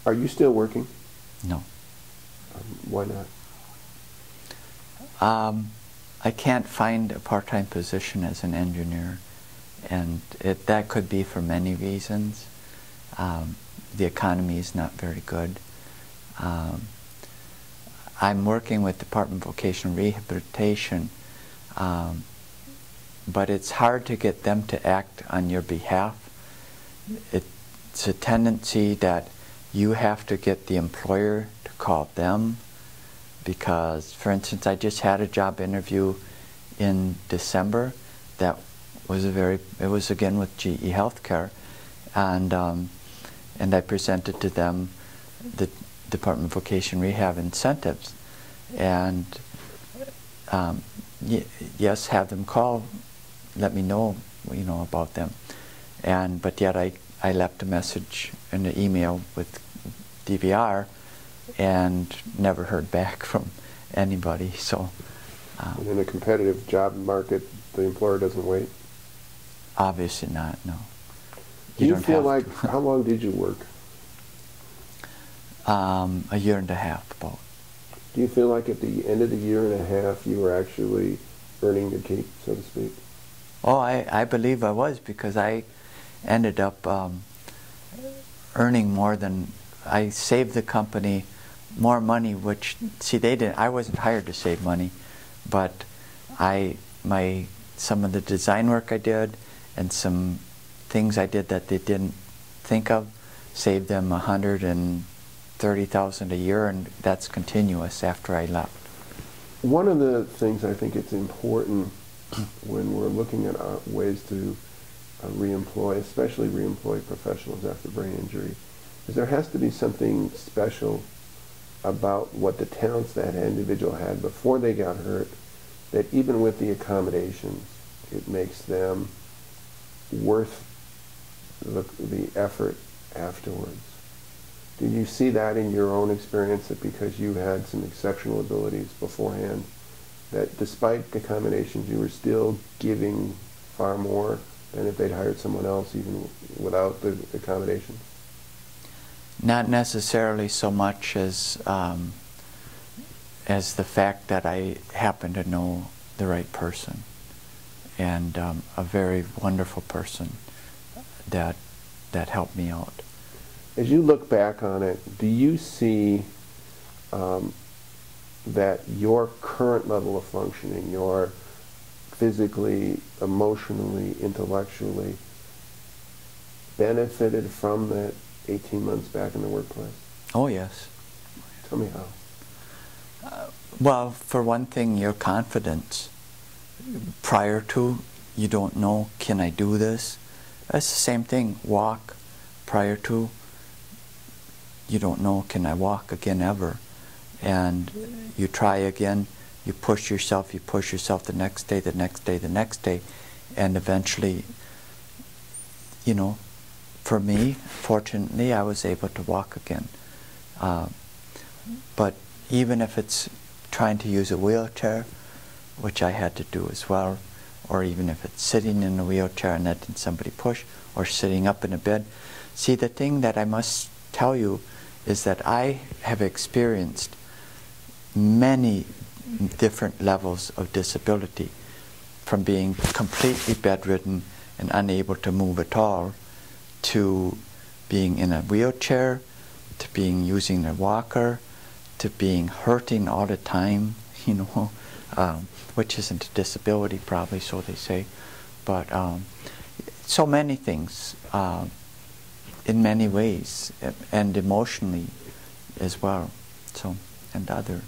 Are you still working? No. Why not? I can't find a part-time position as an engineer, and that could be for many reasons. The economy is not very good. I'm working with Department of Vocational Rehabilitation, but it's hard to get them to act on your behalf. It's a tendency that you have to get the employer to call them, because, for instance, I just had a job interview in December that was it was again with GE Healthcare, and I presented to them the Department of Vocation Rehab incentives, and yes, have them call, let me know, about them, but yet I left a message in the email with DVR and never heard back from anybody. So, and in a competitive job market, the employer doesn't wait? Obviously not, no. Do you feel like, how long did you work? A year and a half, about. Do you feel like at the end of the year and a half you were actually earning your keep, so to speak? Oh, I believe I was, because I ended up earning more than, I saved the company more money, which, see, they didn't, I wasn't hired to save money, but some of the design work I did and some things I did that they didn't think of saved them $130,000 a year, and that's continuous after I left. One of the things I think it's important when we're looking at ways to reemploy, especially reemploy professionals after brain injury, is there has to be something special about what the talents that individual had before they got hurt, that even with the accommodations, it makes them worth the effort afterwards. Do you see that in your own experience, that because you had some exceptional abilities beforehand, that despite accommodations you were still giving far more than if they'd hired someone else even without the accommodations? Not necessarily so much as the fact that I happen to know the right person, and a very wonderful person that helped me out. As you look back on it, do you see that your current level of functioning, your physically, emotionally, intellectually, benefited from that 18 months back in the workplace? Oh, yes. Tell me how. Well, for one thing, your confidence. Prior to, you don't know, can I do this? That's the same thing, walk. Prior to, you don't know, can I walk again ever? And you try again, you push yourself the next day, the next day, the next day, and eventually, for me, fortunately, I was able to walk again. But even if it's trying to use a wheelchair, which I had to do as well, or even if it's sitting in a wheelchair and letting somebody push, or sitting up in a bed. See, the thing that I must tell you is that I have experienced many different levels of disability, from being completely bedridden and unable to move at all, to being in a wheelchair, to being using a walker, to being hurting all the time, which isn't a disability probably, so they say, but so many things in many ways, and emotionally as well, so, and other